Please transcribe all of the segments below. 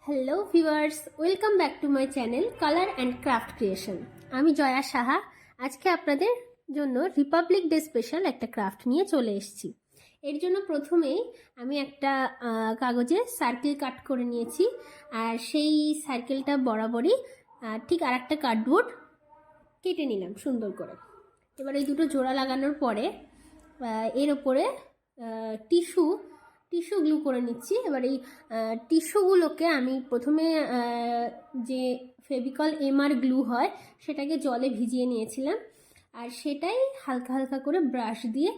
Hello viewers, welcome back to my channel colour and craft creation. আমি জয়া সাহা। আজকে আপনাদের জন্য রিপাবলিক ডে স্পেশাল একটা ক্রাফট নিয়ে চলে এসেছি। এর জন্য প্রথমেই আমি একটা কাগজে সার্কেল কাট করে নিয়েছি, আর সেই সার্কেলটা বরাবরই ঠিক আর একটা কার্ডবোর্ড কেটে নিলাম সুন্দর করে। এবার এই দুটো জোড়া লাগানোর পরে এর ওপরে টিস্যু গ্লু করে নিচ্ছি। এবার এই টিস্যুগুলোকে আমি প্রথমে যে ফেভিকল এমআর গ্লু হয় সেটাকে জলে ভিজিয়ে নিয়েছিলাম, আর সেটাই হালকা হালকা করে ব্রাশ দিয়ে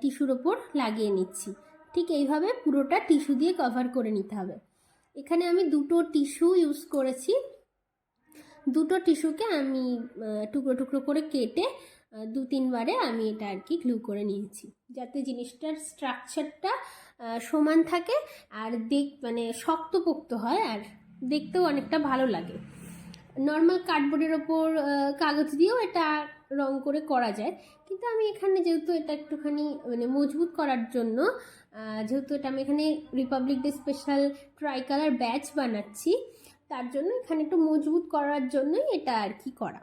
টিস্যুর ওপর লাগিয়ে নিচ্ছি। ঠিক এইভাবে পুরোটা টিস্যু দিয়ে কভার করে নিতে হবে। এখানে আমি দুটো টিস্যু ইউজ করেছি। দুটো টিস্যুকে আমি টুকরো টুকরো করে কেটে 2-3 বারে আমি এটা আর কি গ্লু করে নিয়েছি, যাতে জিনিসটার স্ট্রাকচারটা সমান থাকে আর মানে শক্তপোক্ত হয় আর দেখতেও অনেকটা ভালো লাগে। নর্মাল কার্ডবোর্ডের ওপর কাগজ দিয়েও এটা রং করে করা যায়, কিন্তু আমি এখানে যেহেতু এটা একটুখানি মানে মজবুত করার জন্য, যেহেতু এটা আমি এখানে Republic day special try colour batch বানাচ্ছি, তার জন্য এখানে একটু মজবুত করার জন্যই এটা আর কি করা।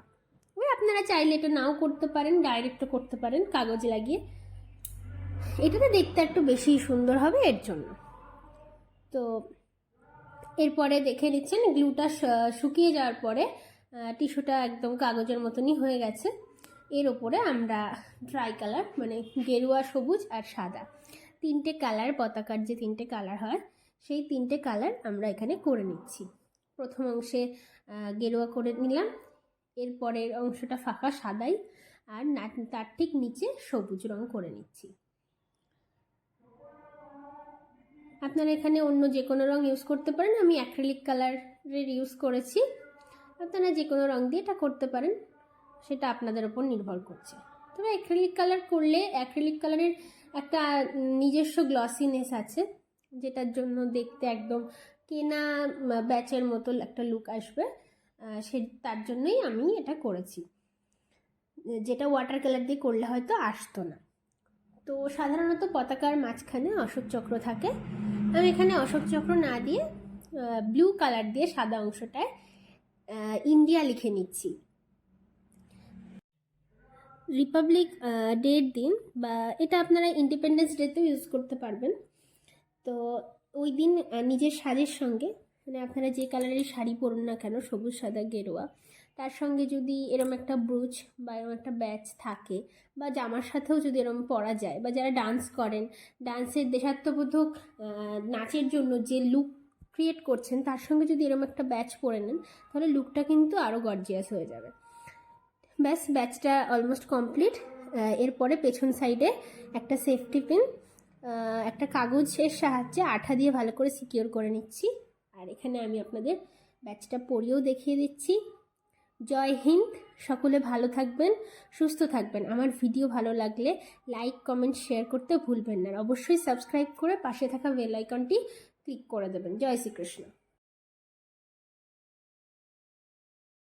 আপনারা চাইলে এটা নাও করতে পারেন, ডাইরেক্টও করতে পারেন কাগজ লাগিয়ে। এটাতে দেখতে একটু বেশি সুন্দর হবে এর জন্য। তো এরপরে দেখে নিচ্ছেন গ্লুটা শুকিয়ে যাওয়ার পরে টিস্যুটা একদম কাগজের মতনই হয়ে গেছে। এর ওপরে আমরা ট্রাই কালার মানে গেরুয়া, সবুজ আর সাদা তিনটে কালার, পতাকার যে তিনটে কালার হয় সেই তিনটে কালার আমরা এখানে করে নিচ্ছি। প্রথম অংশে গেরুয়া করে নিলাম, এরপরের অংশটা ফাঁকা সাদাই, আর তার ঠিক নিচে সবুজ রং করে নিচ্ছি। আপনারা এখানে অন্য যে কোনো রং ইউজ করতে পারেন, আমি অ্যাক্রিলিক কালারের ইউজ করেছি। আপনারা যে কোনো রং দিয়ে এটা করতে পারেন, সেটা আপনাদের ওপর নির্ভর করছে। তবে অ্যাক্রিলিক কালার করলে অ্যাক্রিলিক কালারের একটা নিজস্ব গ্লসিনেস আছে, যেটার জন্য দেখতে একদম কেনা ব্যাচের মতো একটা লুক আসবে। তার জন্যই আমি এটা করেছি, যেটা ওয়াটার কালার দিয়ে করলে হয়তো আসতো না। তো সাধারণত পতাকার মাঝখানে অশোক চক্র থাকে, আমি এখানে অশোক চক্র না দিয়ে ব্লু কালার দিয়ে সাদা অংশটায় ইন্ডিয়া লিখে নিচ্ছি। রিপাবলিক ডের দিন, বা এটা আপনারা ইন্ডিপেন্ডেন্স ডেতেও ইউজ করতে পারবেন। তো ওই দিন নিজের শাড়ির সঙ্গে, মানে আপনারা যে কালারের শাড়ি পরুন না কেন, সবুজ, সাদা, গেরুয়া, তার সঙ্গে যদি এরম একটা ব্রুচ বা এরম একটা ব্যাচ থাকে, বা জামার সাথেও যদি এরম পরা যায়, বা যারা ডান্স করেন, ডান্সের দেশাত্মবোধক নাচের জন্য যে লুক ক্রিয়েট করছেন, তার সঙ্গে যদি এরম একটা ব্যাচ পরে নেন, তাহলে লুকটা কিন্তু আরও গর্জিয়াস হয়ে যাবে। ব্যাস, ব্যাচটা অলমোস্ট কমপ্লিট। এরপরে পেছন সাইডে একটা সেফটি পিন একটা কাগজের সাহায্যে আঠা দিয়ে ভালো করে সিকিওর করে নিচ্ছি। আর এখানে আমি আপনাদের ব্যাচটা পরিয়েও দেখিয়ে দিচ্ছি। জয় হিন্দ, সকলে ভালো থাকবেন, সুস্থ থাকবেন। আমার ভিডিও ভালো লাগলে লাইক, কমেন্ট, শেয়ার করতে ভুলবেন না। অবশ্যই সাবস্ক্রাইব করে পাশে থাকা বেল আইকনটি ক্লিক করে দেবেন। জয় শ্রীকৃষ্ণ।